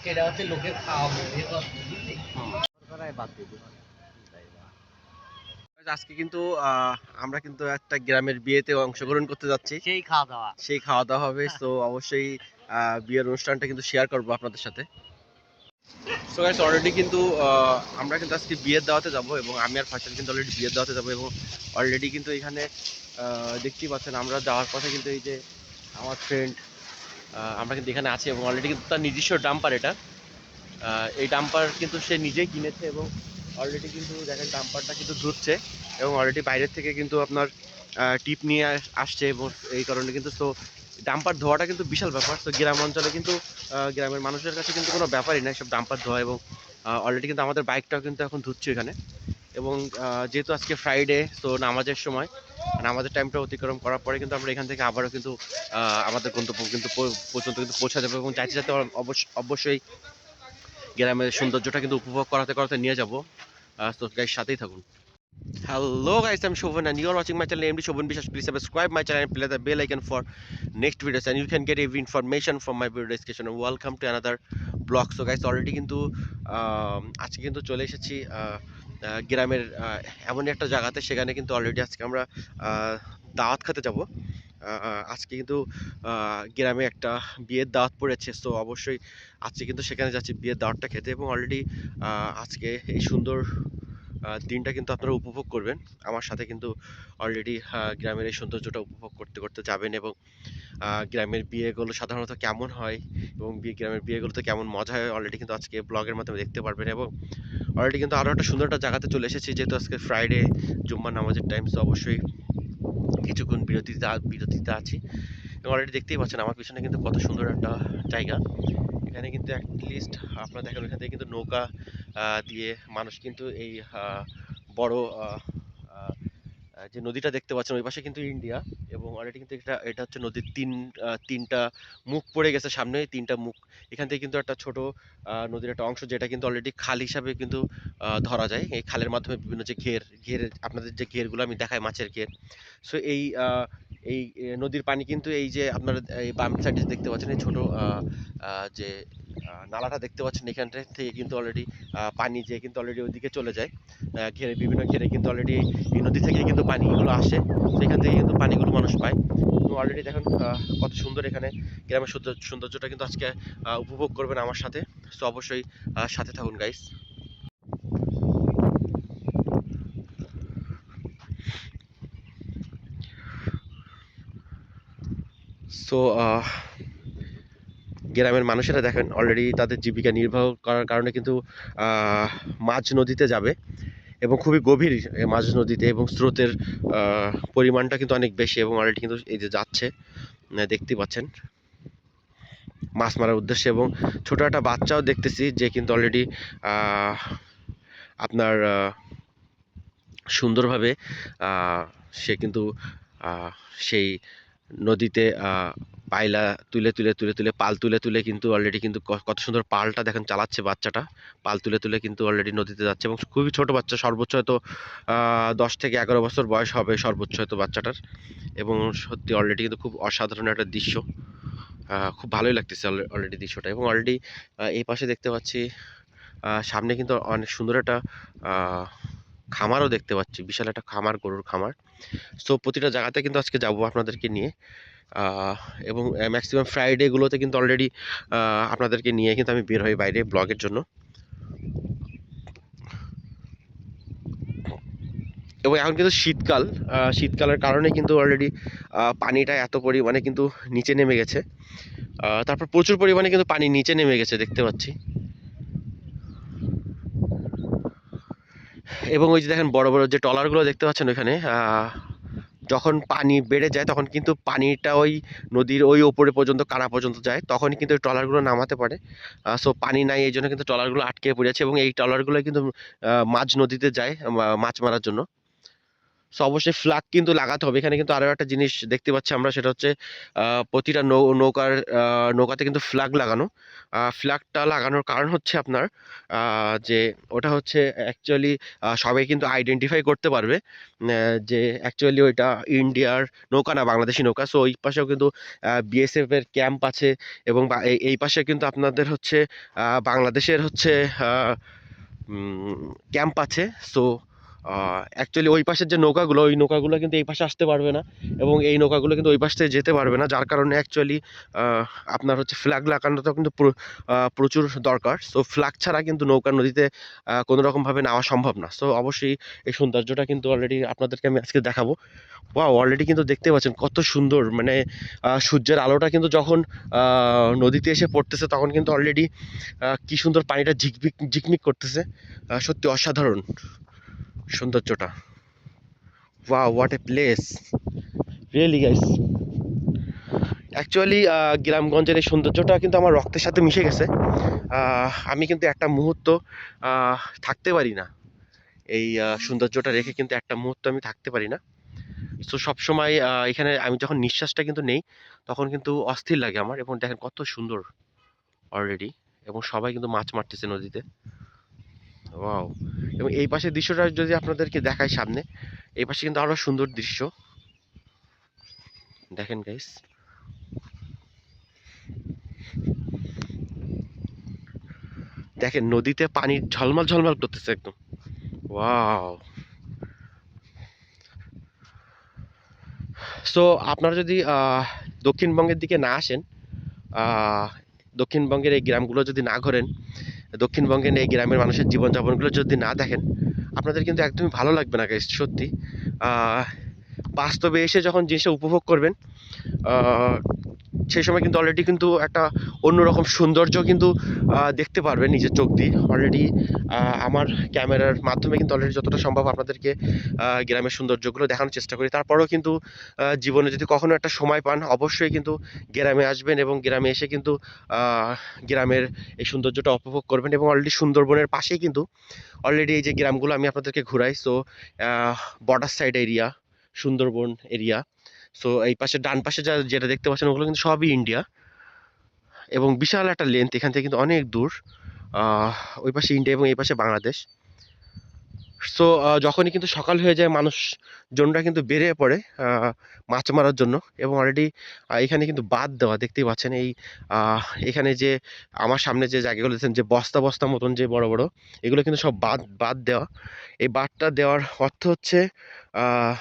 সেটা হচ্ছে লোকের খাওয়াবো বাদ দিয়ে দিবো। আজকে কিন্তু আমরা কিন্তু একটা গ্রামের বিয়েতে অংশগ্রহণ করতে যাচ্ছি। সেই খাওয়া দাওয়া হবে। তো অবশ্যই বিয়ের অনুষ্ঠানটা কিন্তু শেয়ার করবো আপনাদের সাথে। সো গাইস অলরেডি কিন্তু আমরা কিন্তু আজকে বিয়ের দাওয়াতে যাব এবং আমি আর ফয়সাল কিন্তু অলরেডি বিয়ের দাওয়াতে যাব এবং অলরেডি কিন্তু এখানে দেখতেই পাচ্ছেন আমরা যাওয়ার পথে কিন্তু এই যে আমার ফ্রেন্ড আমরা কিন্তু এখানে আছি এবং অলরেডি কিন্তু তার নিজস্ব ডাম্পার এটা। এই ডাম্পার কিন্তু সে নিজেই কিনেছে এবং অলরেডি কিন্তু দেখেন ডাম্পারটা কিন্তু ধুচ্ছে এবং অলরেডি বাইরের থেকে কিন্তু আপনার টিপ নিয়ে আসছে এবং এই কারণে কিন্তু তো ডাম্পার ধোয়াটা কিন্তু বিশাল ব্যাপার। তো গ্রাম অঞ্চলে কিন্তু গ্রামের মানুষের কাছে কিন্তু কোনো ব্যাপারই না সব ডাম্পার ধোয়া এবং অলরেডি কিন্তু আমাদের বাইকটাও কিন্তু এখন ধুচ্ছে এখানে এবং যেহেতু আজকে ফ্রাইডে তো নামাজের সময় নামাজের টাইমটা অতিক্রম করার পরে কিন্তু আমরা এখান থেকে আবারও কিন্তু আমাদের গন্তব্য কিন্তু পর্যন্ত কিন্তু পৌঁছা যাবো এবং চাইতে চাইতে অবশ্যই গ্রামের সৌন্দর্যটা কিন্তু উপভোগ করাতে করাতে নিয়ে যাবো। তো গাইস সাথেই থাকুন। Hello guys, I'm Shovan and you're watching my channel named Shovan Bishas. Please subscribe my channel and play the bell icon for next videos and you can get every information from my video description and welcome to another blog. So guys already কিন্তু আজকে কিন্তু চলে এসেছি গ্রামের এমন একটা জায়গাতে সেখানে কিন্তু অলরেডি আজকে আমরা দাওয়াত খেতে যাব। আজকে কিন্তু গ্রামে একটা বিয়ের দাওয়াত পড়েছে। তো অবশ্যই আজকে কিন্তু সেখানে যাচ্ছি বিয়ের দাওয়াতটা খেতে এবং অলরেডি আজকে এই সুন্দর দিনটা কিন্তু আপনারা উপভোগ করবেন আমার সাথে কিন্তু অলরেডি গ্রামের এই সৌন্দর্যটা উপভোগ করতে করতে যাবেন এবং গ্রামের বিয়েগুলো সাধারণত কেমন হয় এবং গ্রামের বিয়েগুলোতে কেমন মজা হয় অলরেডি কিন্তু আজকে ব্লগের মাধ্যমে দেখতে পারবেন এবং অলরেডি কিন্তু আরও একটা সুন্দর একটা জায়গাতে চলে এসেছি যেহেতু আজকে ফ্রাইডে জুম্মার নামাজের টাইম। তো অবশ্যই কিছুক্ষণ বিরতিতে আছি এবং অলরেডি দেখতেই পাচ্ছেন আমার পিছনে কিন্তু কত সুন্দর একটা জায়গা। এখানে কিন্তু অ্যাটলিস্ট আপনারা দেখেন ওইখান থেকে কিন্তু নৌকা দিয়ে মানুষ কিন্তু এই বড় যে নদীটা দেখতে পাচ্ছেন ওই পাশে কিন্তু ইন্ডিয়া এবং অলরেডি কিন্তু এটা হচ্ছে নদীর তিনটা মুখ পড়ে গেছে সামনে তিনটা মুখ। এখান থেকে কিন্তু একটা ছোট নদীর একটা অংশ যেটা কিন্তু অলরেডি খাল হিসাবে কিন্তু ধরা যায় এই খালের মাধ্যমে বিভিন্ন যে ঘের আপনাদের যে ঘেরগুলো আমি দেখাই মাছের ঘের। সো এই নদীর পানি কিন্তু এই যে আপনারা এই বাম সাইডে দেখতে পাচ্ছেন এই ছোট যে নালাটা দেখতে পাচ্ছেন এখানটা থেকে কিন্তু অলরেডি পানি যেয়ে কিন্তু অলরেডি ওইদিকে চলে যায় বিভিন্ন ঘেরে কিন্তু অলরেডি এই নদী থেকে কিন্তু পানিগুলো আসে সেখান থেকে কিন্তু পানিগুলো মানুষ পায়। তো অলরেডি দেখুন কত সুন্দর এখানে গ্রামের সৌন্দর্যটা কিন্তু আজকে উপভোগ করবেন আমার সাথে। তো অবশ্যই সাথে থাকুন গাইস। সো গ্রামের মানুষেরা দেখেন অলরেডি তাদের জীবিকা নির্বাহ করার কারণে কিন্তু মাঝ নদীতে যাবে এবং খুবই গভীর মাঝ নদীতে এবং স্রোতের পরিমাণটা কিন্তু অনেক বেশি এবং অলরেডি কিন্তু এই যে যাচ্ছে দেখতেই পাচ্ছেন মাছ মারার উদ্দেশ্যে এবং ছোট একটা বাচ্চাও দেখতেছি যে কিন্তু অলরেডি আপনার সুন্দরভাবে সে কিন্তু সেই নদীতে পাইলা তুলে পাল তুলে কিন্তু অলরেডি কিন্তু কত সুন্দর পালটা দেখেন চালাচ্ছে বাচ্চাটা পাল তুলে কিন্তু অলরেডি নদীতে যাচ্ছে এবং খুবই ছোট বাচ্চা সর্বোচ্চ হয়তো 10 থেকে 11 বছর বয়স হবে সর্বোচ্চ হয়তো বাচ্চাটার এবং সত্যি অলরেডি কিন্তু খুব অসাধারণ একটা দৃশ্য। খুব ভালোই লাগতেছে অলরেডি দৃশ্যটা এবং অলরেডি এই পাশে দেখতে পাচ্ছি সামনে কিন্তু অনেক সুন্দর একটা খামারও দেখতে পাচ্ছি বিশাল একটা খামার গরুর খামার। সো প্রতিটা জায়গাতে কিন্তু আজকে যাব আপনাদেরকে নিয়ে এবং ম্যাক্সিমাম ফ্রাইডেগুলোতে কিন্তু অলরেডি আপনাদেরকে নিয়ে কিন্তু আমি বের হই বাইরে ব্লগের জন্য এবং এখন কিন্তু শীতকালের কারণে কিন্তু অলরেডি পানিটা এত পরিমাণে কিন্তু নিচে নেমে গেছে। তারপর প্রচুর পরিমাণে কিন্তু পানি নিচে নেমে গেছে দেখতে পাচ্ছি এবং ওই যে দেখেন বড় বড় যে ট্রলারগুলো দেখতে পাচ্ছেন ওইখানে যখন পানি বেড়ে যায় তখন কিন্তু পানিটা ওই নদীর ওই ওপরে পর্যন্ত কানা পর্যন্ত যায় তখনই কিন্তু ওই ট্রলারগুলো নামাতে পারে। সো পানি নাই এই জন্য কিন্তু ট্রলারগুলো আটকে পড়েছে এবং এই ট্রলারগুলো কিন্তু মাঝ নদীতে যায় মাছ মারার জন্য। সো অবশ্যই ফ্ল্যাগ কিন্তু লাগাতে হবে। এখানে কিন্তু আরো একটা জিনিস দেখতে পাচ্ছি আমরা, সেটা হচ্ছে প্রতিটা নৌকার নৌকাতে কিন্তু ফ্ল্যাগ লাগানো। ফ্ল্যাগটা লাগানোর কারণ হচ্ছে আপনার যে ওটা হচ্ছে অ্যাকচুয়ালি সবাই কিন্তু আইডেন্টিফাই করতে পারবে যে অ্যাকচুয়ালি ওইটা ইন্ডিয়ার নৌকা না, বাংলাদেশি নৌকা। সো ওই পাশেও কিন্তু বিএসএফ এর ক্যাম্প আছে, এবং এই পাশে কিন্তু আপনাদের হচ্ছে বাংলাদেশের হচ্ছে ক্যাম্প আছে। সো অ্যাকচুয়ালি ওই পাশের যে নৌকাগুলো, ওই নৌকাগুলো কিন্তু এই পাশে আসতে পারবে না, এবং এই নৌকাগুলো কিন্তু ওই পাশ থেকে যেতে পারবে না, যার কারণে অ্যাকচুয়ালি আপনার হচ্ছে ফ্ল্যাগ লাগানোটা কিন্তু প্রচুর দরকার। সো ফ্ল্যাগ ছাড়া কিন্তু নৌকা নদীতে কোনো রকমভাবে নেওয়া সম্ভব না। সো অবশ্যই এই সৌন্দর্যটা কিন্তু অলরেডি আপনাদেরকে আমি আজকে দেখাবো। ওয়াও, অলরেডি কিন্তু দেখতে পাচ্ছেন কত সুন্দর, মানে সূর্যের আলোটা কিন্তু যখন নদীতে এসে পড়তেছে তখন কিন্তু অলরেডি কি সুন্দর পানিটা ঝিকমিক ঝিকমিক করতেছে। সত্যি অসাধারণ সৌন্দর্যটা। Wow, what a place, really guys. Actually গ্রামগঞ্জের এই সৌন্দর্যটা কিন্তু আমার রক্তের সাথে মিশে গেছে। আমি কিন্তু একটা মুহূর্ত থাকতে পারি না, এই সৌন্দর্যটা রেখে কিন্তু একটা মুহূর্ত আমি থাকতে পারি না। সো সবসময় এখানে আমি যখন নিঃশ্বাসটা কিন্তু নেই তখন কিন্তু অস্থির লাগে আমার। এবং দেখেন কত সুন্দর অলরেডি, এবং সবাই কিন্তু মাছ মারতেছে নদীতে। ওয়াও। এবং এই পাশের দৃশ্যটা যদি আপনাদেরকে দেখাই সামনে, এই পাশে কিন্তু আরো সুন্দর দৃশ্য দেখেন গাইস। দেখেন নদীতে পানি ঝলমল ঝলমল করতেছে একদম। ওয়াও। সো আপনারা যদি দক্ষিণবঙ্গের দিকে না আসেন, আহ, দক্ষিণবঙ্গের এই গ্রামগুলো যদি না ঘোরেন, দক্ষিণবঙ্গের এই গ্রামের মানুষের জীবনযাপনগুলো যদি না দেখেন, আপনাদের কিন্তু একদমই ভালো লাগবে না গাইস, সত্যি। আহ, বাস্তবে এসে যখন জিনিসটা উপভোগ করবেন, আহ, সেই সময় কিন্তু অলরেডি কিন্তু একটা অন্যরকম সৌন্দর্য কিন্তু দেখতে পারবেন নিজের চোখ দিয়ে। অলরেডি আমার ক্যামেরার মাধ্যমে কিন্তু অলরেডি যতটা সম্ভব আপনাদেরকে গ্রামের সৌন্দর্যগুলো দেখানোর চেষ্টা করি। তারপরেও কিন্তু জীবনে যদি কখনো একটা সময় পান, অবশ্যই কিন্তু গ্রামে আসবেন, এবং গ্রামে এসে কিন্তু আহ, গ্রামের এই সৌন্দর্যটা উপভোগ করবেন। এবং অলরেডি সুন্দরবনের পাশেই কিন্তু অলরেডি এই যে গ্রামগুলো আমি আপনাদেরকে ঘুরাই, so border side area, Sundarban area. So এই পাশে ডান পাশে যেটা দেখতে পাচ্ছেন ওগুলো কিন্তু সবই ইন্ডিয়া, এবং বিশাল একটা লেন্থ, এখান থেকে কিন্তু অনেক দূর। আহ, ওই পাশে ইন্ডিয়া এবং এই পাশে বাংলাদেশ। সো যখনই কিন্তু সকাল হয়ে যায়, মানুষজনরা কিন্তু বেরিয়ে পড়ে মাছ মারার জন্য। এবং অলরেডি এখানে কিন্তু বাঁধ দেওয়া দেখতেই পাচ্ছেন। এই এখানে যে আমার সামনে যে জায়গাগুলো দেখছেন, যে বস্তা বস্তা মতন যে বড় বড়, এগুলো কিন্তু সব বাঁধ বাঁধ দেওয়া। এই বাঁধটা দেওয়ার অর্থ হচ্ছে আহ,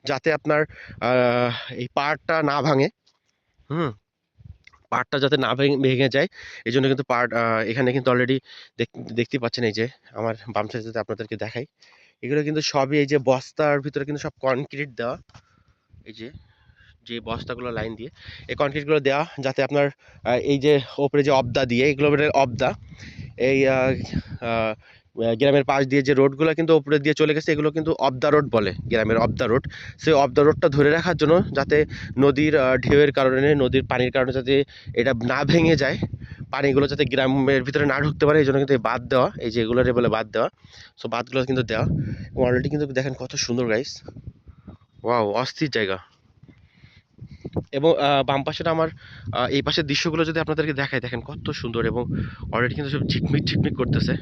যাতে আপনার আহ, এই পাড়টা না ভাঙে। হুম। পাড়টা যাতে না ভেঙে যায়, এই জন্য কিন্তু এখানে কিন্তু অলরেডি দেখতে পাচ্ছেন, এই যে আমার বাম সাইডে যদি আপনাদেরকে দেখাই, এগুলো কিন্তু সবই এই যে বস্তার ভিতরে কিন্তু সব কনক্রিট দেওয়া। এই যে যে বস্তাগুলো লাইন দিয়ে এই কনক্রিটগুলো দেওয়া, যাতে আপনার এই যে ওপরে যে অবদা দিয়ে, এগুলো অবদা, এই গ্রামের পাশ দিয়ে যে রোডগুলো কিন্তু উপরে দিয়ে চলে গেছে, এগুলো কিন্তু অবদা রোড বলে, গ্রামের অবদা রোড। সেই অবদা রোডটা ধরে রাখার জন্য, যাতে নদীর ঢেউয়ের কারণে, নদীর পানির কারণে যাতে এটা না ভেঙে যায়, পানিগুলো যাতে গ্রামের ভিতরে না ঢুকতে পারে, এই জন্য কিন্তু এই বাঁধ দেওয়া, এই যে এগুলোর বলে বাঁধ দেওয়া। সো বাঁধগুলো কিন্তু দেওয়া, অলরেডি কিন্তু দেখেন কত সুন্দর গাইস। ওয়াও, অস্থির জায়গা। এবং বাম পাশেটা আমার এই পাশের দৃশ্যগুলো যদি আপনাদেরকে দেখায়, দেখেন কত সুন্দর। এবং অলরেডি কিন্তু সব ঝিকমিক ঝিকমিক করতেছে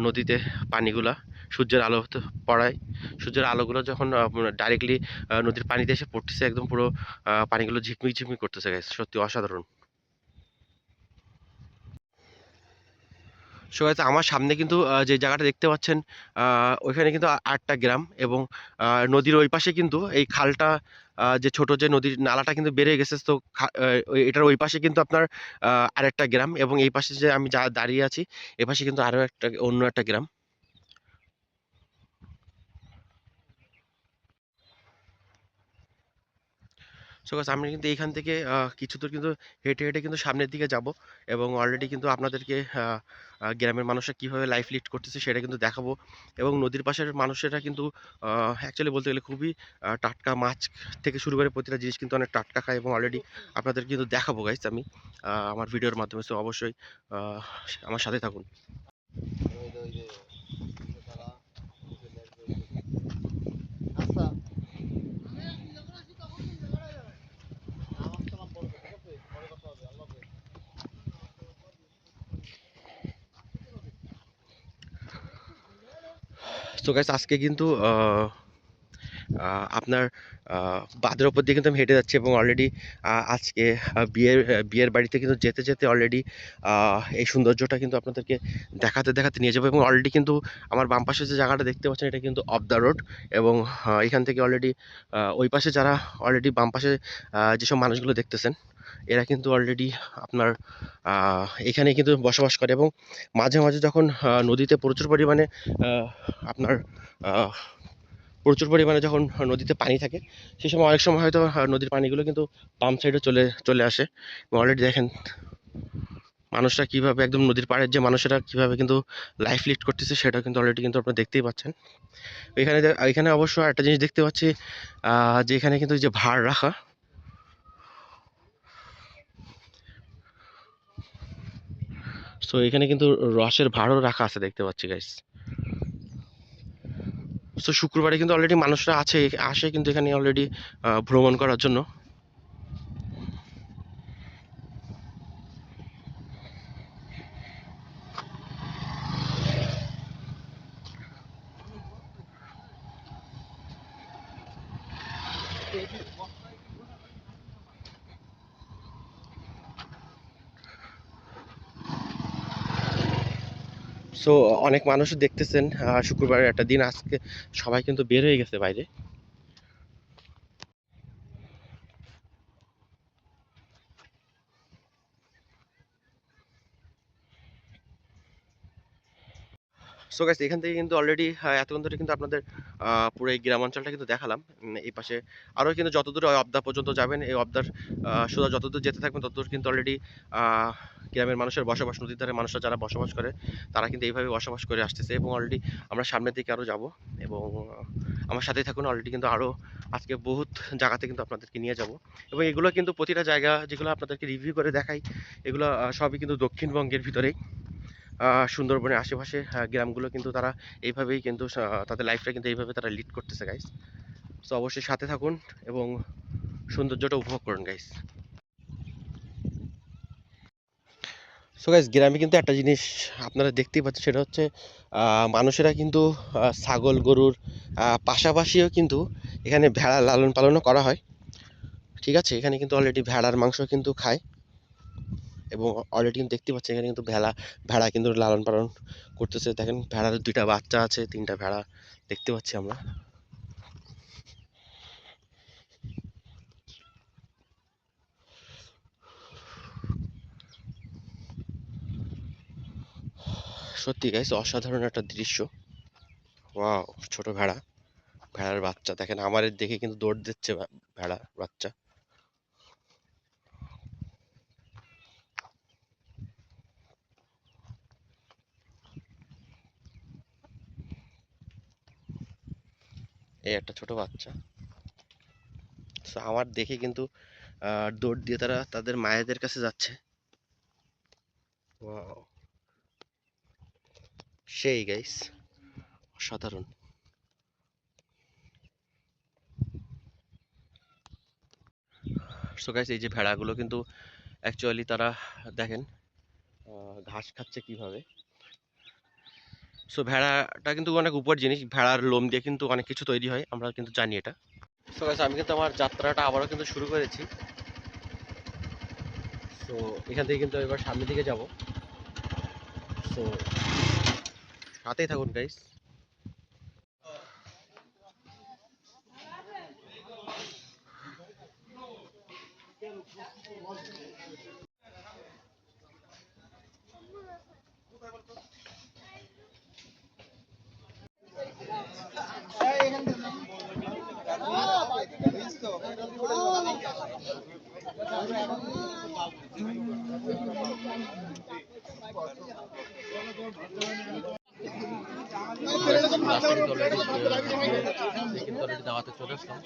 নদীতে পানিগুলা, সূর্যের আলো পড়ায়। সূর্যের আলোগুলো যখন ডাইরেক্টলি নদীর পানিতে এসে পড়তেছে, একদম পুরো পানিগুলো ঝিকমিক ঝিকমিক করতেছে গাইস, সত্যি অসাধারণ। সো গাইস, আমার সামনে কিন্তু যে জায়গাটা দেখতে পাচ্ছেন, ওইখানে কিন্তু আটটা গ্রাম। এবং নদীর ওই পাশে কিন্তু এই খালটা, যে ছোট যে নদীর নালাটা কিন্তু বেড়ে গেছে। তো এটার ওই পাশে কিন্তু আপনার আরেকটা গ্রাম, এবং এই পাশে যে আমি যা দাঁড়িয়ে আছি, এ পাশে কিন্তু আরো একটা অন্য একটা গ্রাম। সো গাইস, আমি কিন্তু এইখান থেকে কিছু দূর কিন্তু হেঁটে হেঁটে কিন্তু সামনের দিকে যাব, এবং অলরেডি কিন্তু আপনাদেরকে গ্রামের মানুষরা কিভাবে লাইফ লিড করতেছে সেটা কিন্তু দেখাবো। এবং নদীর পাশের মানুষেরা কিন্তু অ্যাকচুয়ালি বলতে গেলে খুবই টাটকা মাছ থেকে শুরু করে প্রতিটা জিনিস কিন্তু অনেক টাটকা খায়। এবং অলরেডি আপনাদের কিন্তু দেখাবো গাইস আমি আমার ভিডিওর মাধ্যমে। সো অবশ্যই আহ, আমার সাথে থাকুন। আচ্ছা সো গাইস আজকে কিন্তু আপনার বাঁধের ওপর দিয়ে কিন্তু আমি হেঁটে যাচ্ছি এবং অলরেডি আজকে বিয়ের বাড়িতে কিন্তু যেতে যেতে অলরেডি এই সৌন্দর্যটা কিন্তু আপনাদেরকে দেখাতে দেখাতে নিয়ে যাবো এবং অলরেডি কিন্তু আমার বাম পাশে যে জায়গাটা দেখতে পাচ্ছেন এটা কিন্তু অফ দ্য রোড এবং এখান থেকে অলরেডি ওই পাশে যারা অলরেডি বাম পাশে যেসব মানুষগুলো দেখতেছেন এরা কিন্তু অলরেডি আপনার এখানে কিন্তু বসবাস করে এবং মাঝে মাঝে যখন নদীতে প্রচুর পরিমাণে আপনার প্রচুর পরিমাণে যখন নদীতে পানি থাকে সেই সময় অনেক সময় হয়তো নদীর পানিগুলো কিন্তু পাম্প সাইডে চলে চলে আসে এবং অলরেডি দেখেন মানুষরা কীভাবে একদম নদীর পাড়ের যে মানুষেরা কীভাবে কিন্তু লাইফ লিড করতেছে সেটা কিন্তু অলরেডি কিন্তু আপনারা দেখতেই পাচ্ছেন। এখানে অবশ্য একটা জিনিস দেখতে পাচ্ছি যে এখানে কিন্তু যে ভাড় রাখা সো এখানে কিন্তু রসের ভাড়ও রাখা আছে দেখতে পাচ্ছি গাইস। সো শুক্রবারে কিন্তু অলরেডি মানুষরা আসে কিন্তু এখানে অলরেডি ভ্রমণ করার জন্য। সো অনেক মানুষও দেখতেছেন শুক্রবারের একটা দিন আজকে সবাই কিন্তু বের হয়ে গেছে বাইরে। সো গাইস এখান থেকে কিন্তু অলরেডি এতক্ষণ ধরে কিন্তু আপনাদের পুরো এই গ্রামাঞ্চলটা কিন্তু দেখালাম। এই পাশে আরও কিন্তু যতদূর অবদা পর্যন্ত যাবেন এই অবদার সোজা যতদূর যেতে থাকবেন ততদূর কিন্তু অলরেডি গ্রামের মানুষের বসবাস, নদীর ধারে মানুষরা যারা বসবাস করে তারা কিন্তু এইভাবে বসবাস করে আসতেছে এবং অলরেডি আমরা সামনের দিকে আরও যাব এবং আমার সাথেই থাকুন। অলরেডি কিন্তু আরও আজকে বহুত জায়গাতে কিন্তু আপনাদেরকে নিয়ে যাব এবং এগুলো কিন্তু প্রতিটা জায়গা যেগুলো আপনাদেরকে রিভিউ করে দেখাই এগুলো সবই কিন্তু দক্ষিণবঙ্গের ভিতরেই। সুন্দরবনের আশেপাশে গ্রামগুলো কিন্তু তারা এইভাবেই কিন্তু তাদের লাইফটা কিন্তু এইভাবে তারা লিড করতেছে গাইস। সো অবশ্যই সাথে থাকুন এবং সৌন্দর্যটা উপভোগ করুন গাইস। সো গাইস গ্রামে কিন্তু একটা জিনিস আপনারা দেখতেই পাচ্ছেন সেটা হচ্ছে মানুষেরা কিন্তু ছাগল গরুর পাশাপাশিও কিন্তু এখানে ভেড়া লালন পালনও করা হয়। ঠিক আছে, এখানে কিন্তু অলরেডি ভেড়ার মাংস কিন্তু খায় এবং অলরেডি কিন্তু দেখতে পাচ্ছি এখানে কিন্তু ভেড়া কিন্তু লালন পালন করতেছে। দেখেন ভেড়ার 2টা বাচ্চা আছে, 3টা ভেড়া দেখতে পাচ্ছি আমরা। সত্যি গাইস অসাধারণ একটা দৃশ্য। ওয়াও, ছোট ভেড়ার বাচ্চা দেখেন আমার দেখে কিন্তু দৌড় দিচ্ছে ভেড়ার বাচ্চা। এই একটা ছোট বাচ্চা আমার দেখে কিন্তু দৌড় দিয়ে তারা তাদের মায়েদের কাছে যাচ্ছে। ওয়াও, সেই গাইস অসাধারণ। সো গাইস এই যে ভেড়াগুলো কিন্তু অ্যাকচুয়ালি তারা দেখেন ঘাস খাচ্ছে কিভাবে। সো ভেড়াটা কিন্তু অনেক উপর জিনিস, ভেড়ার লোম দিয়ে কিন্তু অনেক কিছু তৈরি হয়, আমরা কিন্তু জানি এটা। সো গাইস আমি কিন্তু আমার যাত্রাটা আবারও কিন্তু শুরু করেছি। সো এখান থেকে কিন্তু এবার সামনের দিকে যাব। সো সাথেই থাকুন গাইস। দাওয়াতে চলে আসলাম।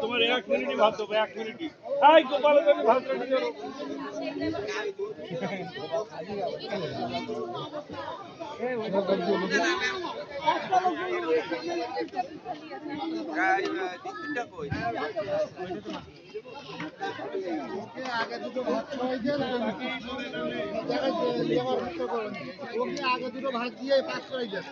তোমার 1 মিনিটই ভাত দেবো, 1 মিনিটই। এই গোপাল ভাত রেডি করো। আগে দুটো ভাত খাওয়াই দেন, আগে দুটো ভাত দিয়ে পাস করাই দেন।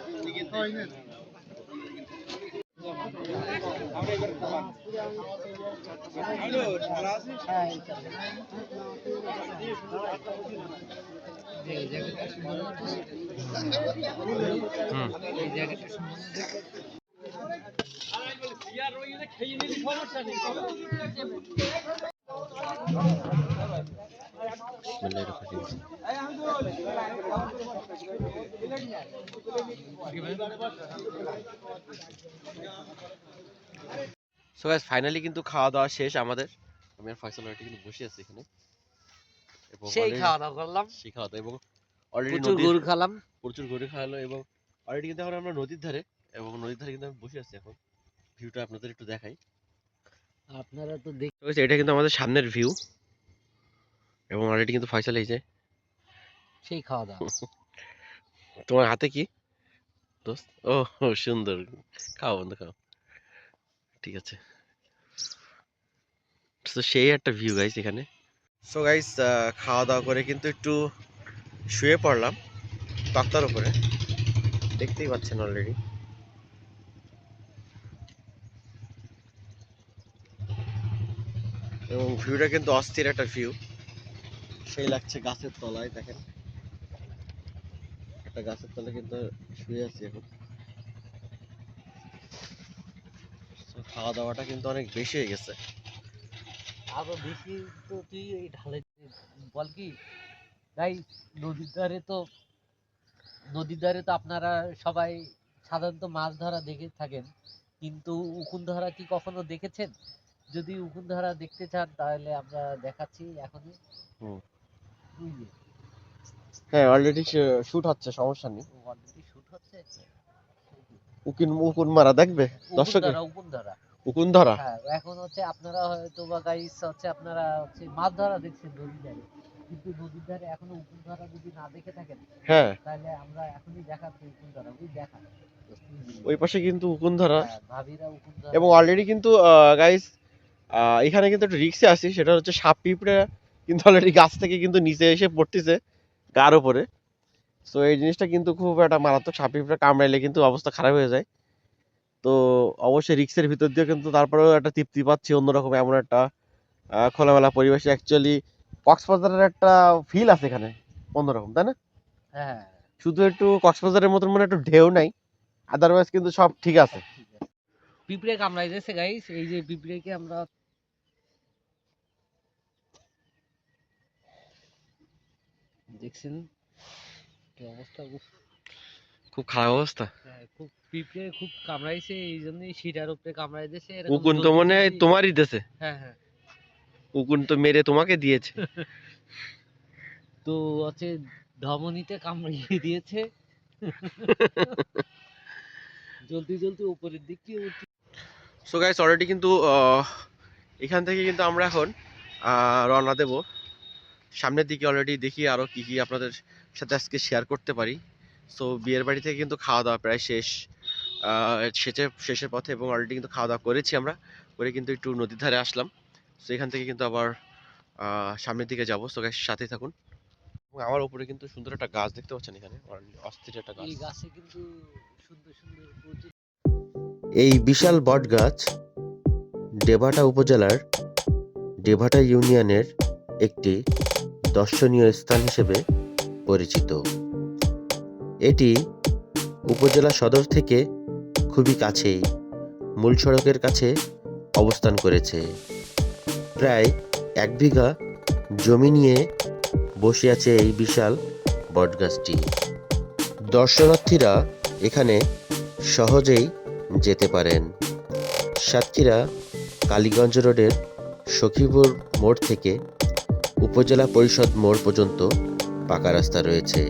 সো গাইস ফাইনালি কিন্তু খাওয়া দাওয়া শেষ আমাদের। আমি আর ফয়সাল অলরেডি কিন্তু বসে আছি এখানে এবং সেই খাওয়া দাওয়া করলাম, সেই খাওয়া দাওয়া এবং অলরেডি প্রচুর গরু খেলাম। প্রচুর গরু খাওয়ালো এবং অলরেডি কিন্তু এখন আমরা নদীর ধারে এবং নদীর ধারে কিন্তু আমি বসে আছি এখন। ভিউটা আপনাদের একটু দেখাই। আপনারা তো দেখ, এটা কিন্তু আমাদের সামনের ভিউ এবং অলরেডি কিন্তু ফয়সাল এই যে সেই খাওয়া দাওয়া। তোমার হাতে কি দোস্ত? ও সুন্দর, খাও বন্ধু খাও। ঠিক আছে, তো সেই একটা ভিউ গাইস এখানে। সো গাইস খাওয়া দাওয়া করে কিন্তু একটু শুয়ে পড়লাম তক্তার উপরে, দেখতেই পাচ্ছেন অলরেডি। এবং ভিউটা কিন্তু অস্থির একটা ভিউ, সেই লাগছে গাছের তলায়। দেখেন একটা গাছের তলায় কিন্তু শুয়ে আছি এখন। খাওয়া দাওয়াটা কিন্তু অনেক বেশি হয়ে গেছে। আরো বেশি তো তুই এই ঢালে বল কি তাই। নদীর ধারে তো আপনারা সবাই সাধারণত মাছ ধরা দেখে থাকেন, কিন্তু উকুন ধরা কি কখনো দেখেছেন? যদি উকুন ধরা দেখতে চান তাহলে আমরা দেখাচ্ছি এখনই। হ্যাঁ অলরেডি শুট হচ্ছে, সমস্যা নেই। অলরেডি শুট হচ্ছে। উকুন মারা দেখবে দর্শক? উকুন ধরা হ্যাঁ, এখন হচ্ছে আপনারা হয়তো বা গাইস হচ্ছে আপনারা হচ্ছে মাছ ধরা দেখছেন নদীর ধারে, কিন্তু নদীর ধারে এখনো উকুন ধরা যদি না দেখে থাকেন, হ্যাঁ তাহলে আমরা এখনই দেখাচ্ছি উকুন ধরা। ওই দেখা ওই পাশে কিন্তু উকুন ধরা। ভাবিরা উকুন ধরা। এবং অলরেডি কিন্তু গাইস এখানে কিন্তু একটু রিস্কে আছি, সেটা হচ্ছে সাপ পিঁপড়ে কিন্তু অলরেডি গাছ থেকে কিন্তু নিচে এসে পড়তেছে গার উপরে। তো এই জিনিসটা কিন্তু খুব একটা মারাত্মক, সাপ পিঁপড়ে কামড়াইলে কিন্তু অবস্থা খারাপ হয়ে যায়। তো অবশ্যই রিক্সের ভিতর দিয়ে কিন্তু তারপরেও একটা তৃপ্তি পাচ্ছি অন্যরকম, এমন একটা খোলামেলা পরিবেশে। অ্যাকচুয়ালি কক্সবাজারের একটা ফিল আছে এখানে অন্যরকম, তাই না? হ্যাঁ, শুধু একটু কক্সবাজারের মতন মানে একটু ঢেউ নাই, আদারওয়াইজ কিন্তু সব ঠিক আছে। পিঁপড়ে কামড়াই দিয়েছে গাইস, এই যে পিঁপড়েকে আমরা দেখছেন কি অবস্থা। খুব খারাপ অবস্থা। খুব পিঁপড়ে খুব কামড়াইছে, এই জন্যই শিরার উপরে কামড়াই দিয়েছে। উকুন তো মনে হয় তোমারই দিয়েছে। হ্যাঁ হ্যাঁ, উকুন তো মেরে তোমাকে দিয়েছে। তো হচ্ছে ধমনীতে কামড়িয়ে দিয়েছে। জলদি জলদি উপরের দিক দিয়ে উঠি। সো গাইস অলরেডি কিন্তু এখান থেকে কিন্তু আমরা এখন রওনা দেব সামনের দিকে। অলরেডি দেখি আরও কী কী আপনাদের সাথে আজকে শেয়ার করতে পারি। সো বিয়ের বাড়ি থেকে কিন্তু খাওয়া দাওয়া প্রায় শেষ, শেষের পথে, এবং অলরেডি কিন্তু খাওয়া দাওয়া করেছি আমরা, করে কিন্তু একটু নদীর ধারে আসলাম। সো এখান থেকে কিন্তু আবার সামনের দিকে যাবো। সো গাইস সাথেই থাকুন। আমার উপরে কিন্তু সুন্দর একটা গাছ দেখতে পাচ্ছেন এখানে, অস্থির একটা গাছ। এই গাছে কিন্তু সুন্দর সুন্দর প্রচুর। এই বিশাল বট গাছ ডেভাটা উপজেলার ডেভাটা ইউনিয়নের একটি দর্শনীয় স্থান হিসেবে পরিচিত। এটি উপজেলা সদর থেকে খুবই কাছেই, মূল সড়কের কাছে অবস্থান করেছে। প্রায় 1 বিঘা জমি নিয়ে বসে আছে এই বিশাল বটগাছটি। দর্শনার্থীরা এখানে সহজেই যেতে পারেন। সাতক্ষীরা কালীগঞ্জ রোডের সখীপুর মোড় থেকে উপজেলা পরিষদ মোড় পর্যন্ত পাকা রাস্তা রয়েছে।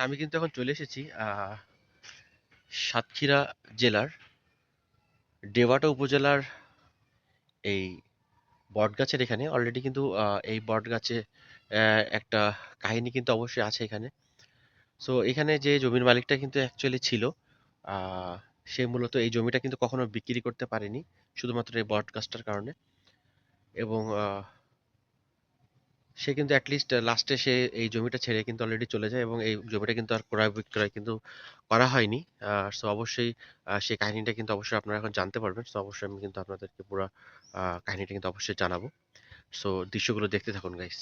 আমি কিন্তু এখন চলে এসেছি সাতক্ষীরা জেলার ডেবাটা উপজেলার এই বটগাছের এখানে। অলরেডি কিন্তু এই বটগাছে একটা কাহিনী কিন্তু অবশ্যই আছে এখানে। সো এখানে যে জমির মালিকটা কিন্তু অ্যাকচুয়ালি ছিল, সে মূলত এই জমিটা কিন্তু কখনো বিক্রি করতে পারেনি, শুধুমাত্র এই বটগাছটার কারণে। এবং সে কিন্তু অ্যাটলিস্ট লাস্টে সে এই জমিটা ছেড়ে কিন্তু অলরেডি চলে যায়, এবং এই জমিটা কিন্তু আর ক্রয় বিক্রয় কিন্তু করা হয়নি। সো অবশ্যই সেই কাহিনীটা কিন্তু অবশ্যই আপনারা এখন জানতে পারবেন। সো অবশ্যই আমি কিন্তু আপনাদেরকে পুরো কাহিনীটা কিন্তু অবশ্যই জানাবো। সো দৃশ্যগুলো দেখতে থাকুন গাইস।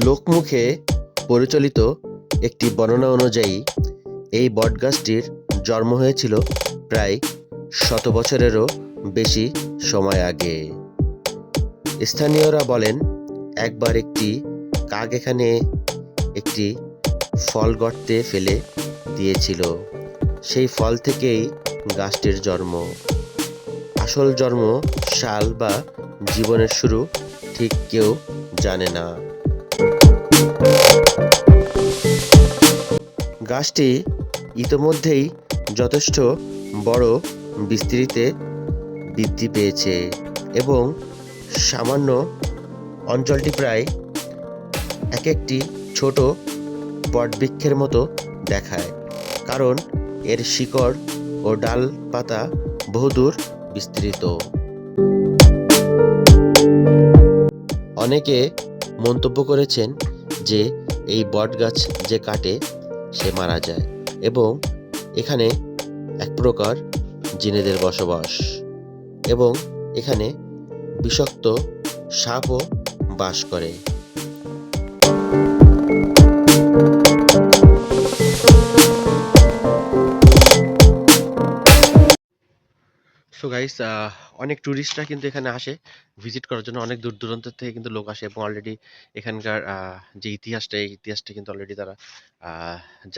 লোকমুখে পরিচালিত একটি বর্ণনা অনুযায়ী এই বটগাছটির জন্ম হয়েছিল প্রায় 100 বছরেরও বেশি সময় আগে। স্থানীয়রা বলেন, একবার একটি কাক এখানে একটি ফল গর্তে ফেলে দিয়েছিল। সেই ফল থেকেই গাছটির জন্ম। আসল জন্ম, সাল বা জীবনের শুরু ঠিক কেউ জানে না। গাছটি ইতোমধ্যেই যথেষ্ট বড় বিস্তৃতিতে বৃদ্ধি পেয়েছে এবং সামান্য অঞ্চলটি প্রায় এক একটি ছোট বটবৃক্ষের মতো দেখায়, কারণ এর শিকড় ও ডালপাতা বহুদূর বিস্তৃত। অনেকে মন্তব্য করেছেন যে এই বটগাছ যে কাটে সে মারা যায় এবং এখানে এক প্রকার জিনেদের বসবাস এবং এখানে বিষাক্ত সাপও বাস করে। সো গাইস, অনেক ট্যুরিস্টরা কিন্তু এখানে আসে ভিজিট করার জন্য। অনেক দূর দূরান্ত থেকে কিন্তু লোক আসে এবং অলরেডি এখানকার যে ইতিহাসটা, এই ইতিহাসটা কিন্তু অলরেডি তারা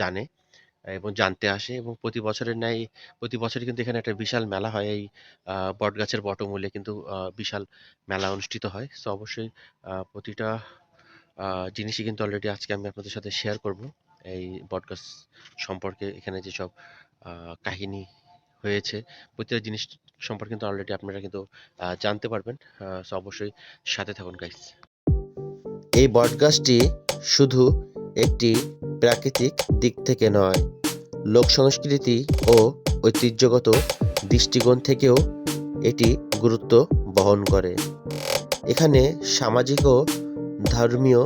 জানে এবং জানতে আসে। এবং প্রতি বছরের ন্যায় প্রতি বছরই কিন্তু এখানে একটা বিশাল মেলা হয়। এই বটগাছের বটমূলে কিন্তু বিশাল মেলা অনুষ্ঠিত হয়। সো অবশ্যই প্রতিটা জিনিসই কিন্তু অলরেডি আজকে আমি আপনাদের সাথে শেয়ার করব। এই বটগাছ সম্পর্কে এখানে যেসব কাহিনী হয়েছে, প্রতিটা জিনিস সম্পর্কে কিন্তু অলরেডি আপনারা কিন্তু জানতে পারবেন। সো অবশ্যই সাথে থাকুন গাইস। এই বটগাছটি শুধু একটি প্রাকৃতিক দিক থেকে নয়, লোক সংস্কৃতি ও ঐতিহ্যগত দৃষ্টিকোণ থেকেও এটি গুরুত্ব বহন করে। এখানে সামাজিক ও ধর্মীয়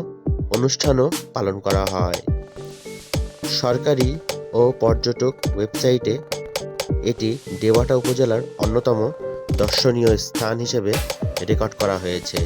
অনুষ্ঠানও পালন করা হয়। সরকারি ও পর্যটক ওয়েবসাইটে এটি ডেবাটা উপজেলার অন্যতম দর্শনীয় স্থান হিসেবে রেকর্ড করা হয়েছে।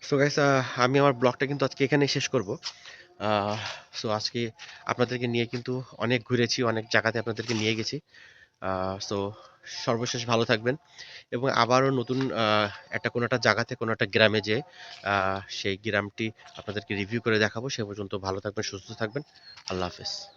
সো গাইস, আমি আমার ব্লগটা কিন্তু আজকে এখানেই শেষ করব। সো আজকে আপনাদেরকে নিয়ে কিন্তু অনেক ঘুরেছি, অনেক জায়গাতে আপনাদেরকে নিয়ে গেছি। সো সর্বশেষ ভালো থাকবেন এবং আবারও নতুন একটা কোনো একটা জায়গাতে কোনো একটা গ্রামে যে সেই গ্রামটি আপনাদেরকে রিভিউ করে দেখাবো। সে পর্যন্ত ভালো থাকবেন, সুস্থ থাকবেন। আল্লাহ হাফেজ।